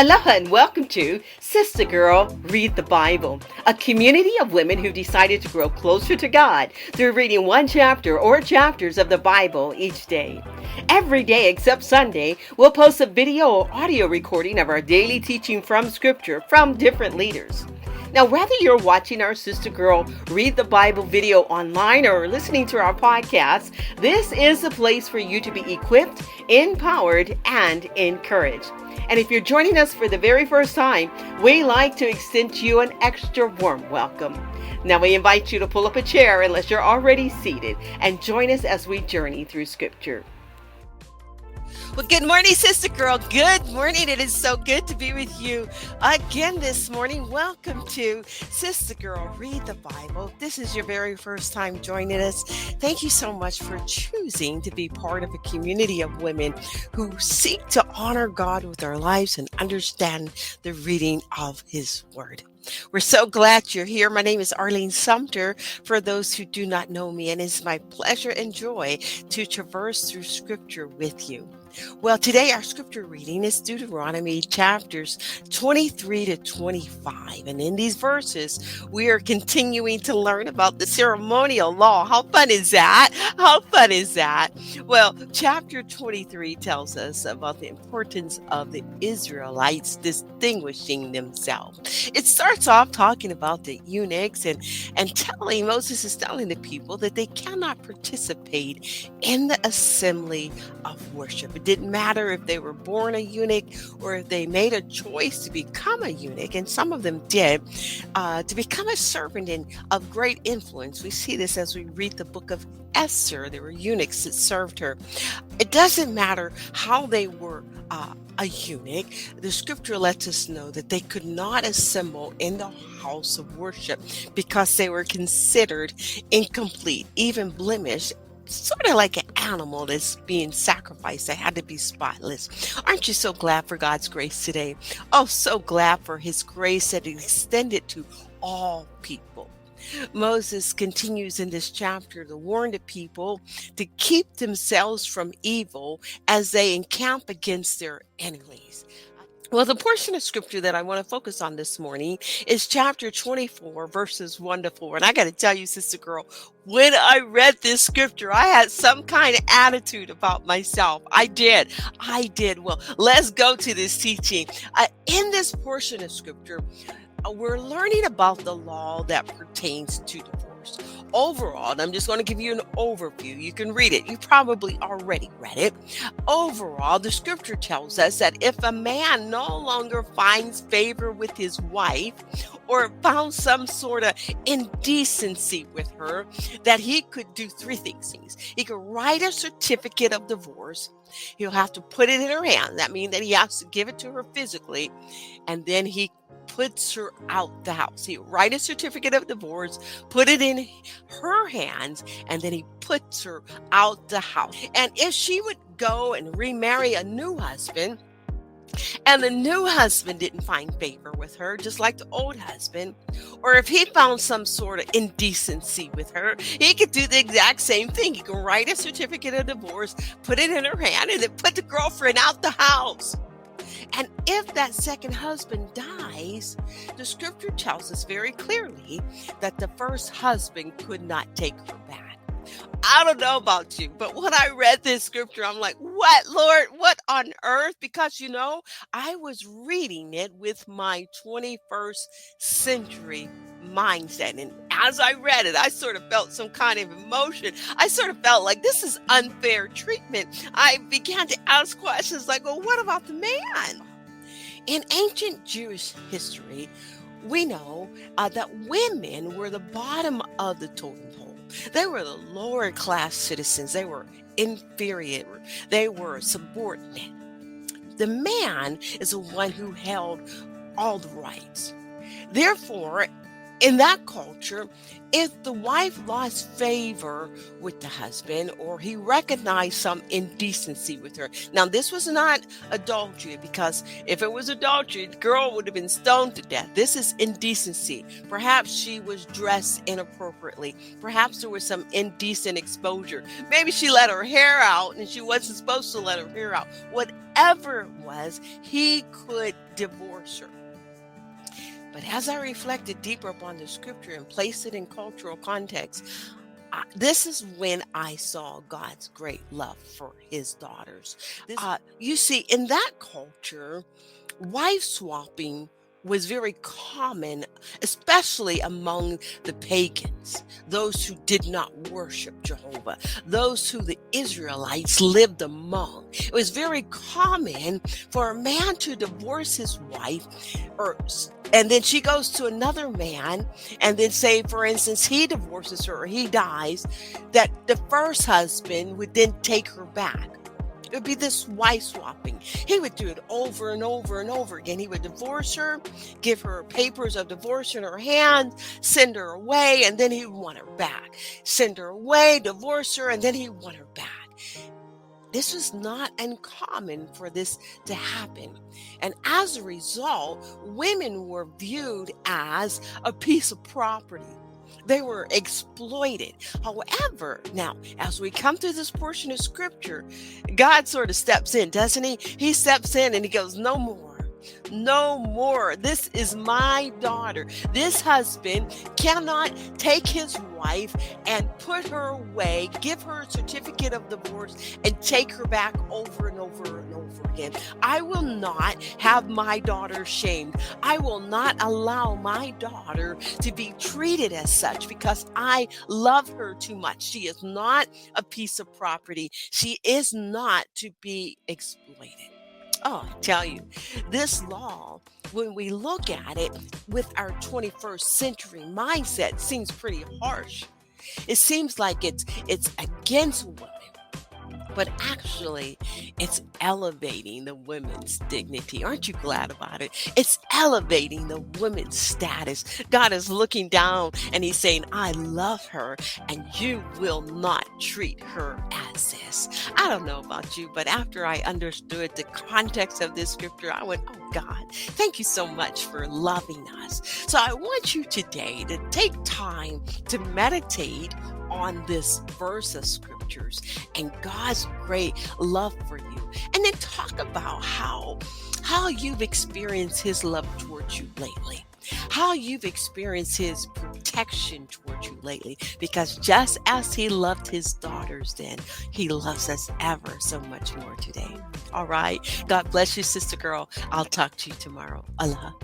Aloha and welcome to Sister Girl Read the Bible, a community of women who decided to grow closer to God through reading one chapter or chapters of the Bible each day. Every day except Sunday, we'll post a video or audio recording of our daily teaching from Scripture from different leaders. Now, whether you're watching our Sister Girl Read the Bible video online or listening to our podcast, this is the place for you to be equipped, empowered, and encouraged. And if you're joining us for the very first time, we like to extend to you an extra warm welcome. Now we invite you to pull up a chair unless you're already seated and join us as we journey through Scripture. Well, good morning, Sister Girl. Good morning. It is so good to be with you again this morning. Welcome to Sister Girl Read the Bible. If this is your very first time joining us, thank you so much for choosing to be part of a community of women who seek to honor God with our lives and understand the reading of His Word. We're so glad you're here. My name is Arlene Sumter, for those who do not know me, and it's my pleasure and joy to traverse through Scripture with you. Well, today our Scripture reading is Deuteronomy chapters 23 to 25. And in these verses, we are continuing to learn about the ceremonial law. How fun is that? How fun is that? Well, chapter 23 tells us about the importance of the Israelites distinguishing themselves. It starts off talking about the eunuchs and Moses is telling the people that they cannot participate in the assembly of worship. It didn't matter if they were born a eunuch or if they made a choice to become a eunuch, and some of them did, to become a servant of great influence. We see this as we read the book of Esther. There were eunuchs that served her. It doesn't matter how they were a eunuch. The scripture lets us know that they could not assemble in the house of worship because they were considered incomplete, even blemished, sort of like an animal that's being sacrificed. They had to be spotless. Aren't you so glad for God's grace today? Oh, so glad for His grace that it extended to all people. Moses continues in this chapter to warn the people to keep themselves from evil as they encamp against their enemies. Well, the portion of scripture that I want to focus on this morning is chapter 24, verses 1 to 4. And I got to tell you, Sister Girl, when I read this scripture, I had some kind of attitude about myself. I did. Well, let's go to this teaching. In this portion of scripture, we're learning about the law that pertains to divorce. Overall, and I'm just going to give you an overview. You can read it. You probably already read it. Overall, the scripture tells us that if a man no longer finds favor with his wife or found some sort of indecency with her, that he could do three things. He could write a certificate of divorce. He'll have to put it in her hand. That means that he has to give it to her physically, and then he puts her out the house. He write a certificate of divorce, put it in her hands, and then he puts her out the house. And if she would go and remarry a new husband, and the new husband didn't find favor with her, just like the old husband, or if he found some sort of indecency with her, he could do the exact same thing. He can write a certificate of divorce, put it in her hand, and then put the girlfriend out the house. And if that second husband dies, the scripture tells us very clearly that the first husband could not take her back. I don't know about you, but when I read this scripture, I'm like, what, Lord? What on earth? Because, I was reading it with my 21st century mindset. And as I read it, I sort of felt some kind of emotion. I sort of felt like this is unfair treatment. I began to ask questions like, well, what about the man? In ancient Jewish history, we know that women were the bottom of the totem pole. They were the lower class citizens. They were inferior. They were subordinate. The man is the one who held all the rights. Therefore, In that culture, if the wife lost favor with the husband or he recognized some indecency with her. Now, this was not adultery, because if it was adultery, the girl would have been stoned to death. This is indecency. Perhaps she was dressed inappropriately. Perhaps there was some indecent exposure. Maybe she let her hair out and she wasn't supposed to let her hair out. Whatever it was, he could divorce her. But as I reflected deeper upon the scripture and placed it in cultural context, this is when I saw God's great love for his daughters. You see, in that culture, wife swapping was very common, especially among the pagans, those who did not worship Jehovah, those who the Israelites lived among. It was very common for a man to divorce his wife, and then she goes to another man, and then say, for instance, he divorces her or he dies, that the first husband would then take her back. It would be this wife swapping. He would do it over and over and over again. He would divorce her, give her papers of divorce in her hand, send her away, and then he would want her back. Send her away, divorce her, and then he would want her back. This was not uncommon for this to happen. And as a result, women were viewed as a piece of property. They were exploited. However, now, as we come to this portion of scripture, God sort of steps in, doesn't he? He steps in and he goes, no more. No more. This is my daughter. This husband cannot take his wife and put her away, give her a certificate of divorce, and take her back over and over and over again. I will not have my daughter shamed. I will not allow my daughter to be treated as such, because I love her too much. She is not a piece of property. She is not to be exploited. Oh, I tell you, this law, when we look at it with our 21st century mindset, seems pretty harsh. It seems like it's against women, but actually it's elevating the women's dignity. Aren't you glad about it? It's elevating the women's status. God is looking down and he's saying, I love her and you will not treat her as this. I don't know about you, but after I understood the context of this scripture, I went, oh God, thank you so much for loving us. So I want you today to take time to meditate on this verse of scriptures and God's great love for you, and then talk about how you've experienced his love towards you lately, how you've experienced his protection towards you lately, because just as he loved his daughters then, he loves us ever so much more today. All right, God bless you, sister girl. I'll talk to you tomorrow. Allah.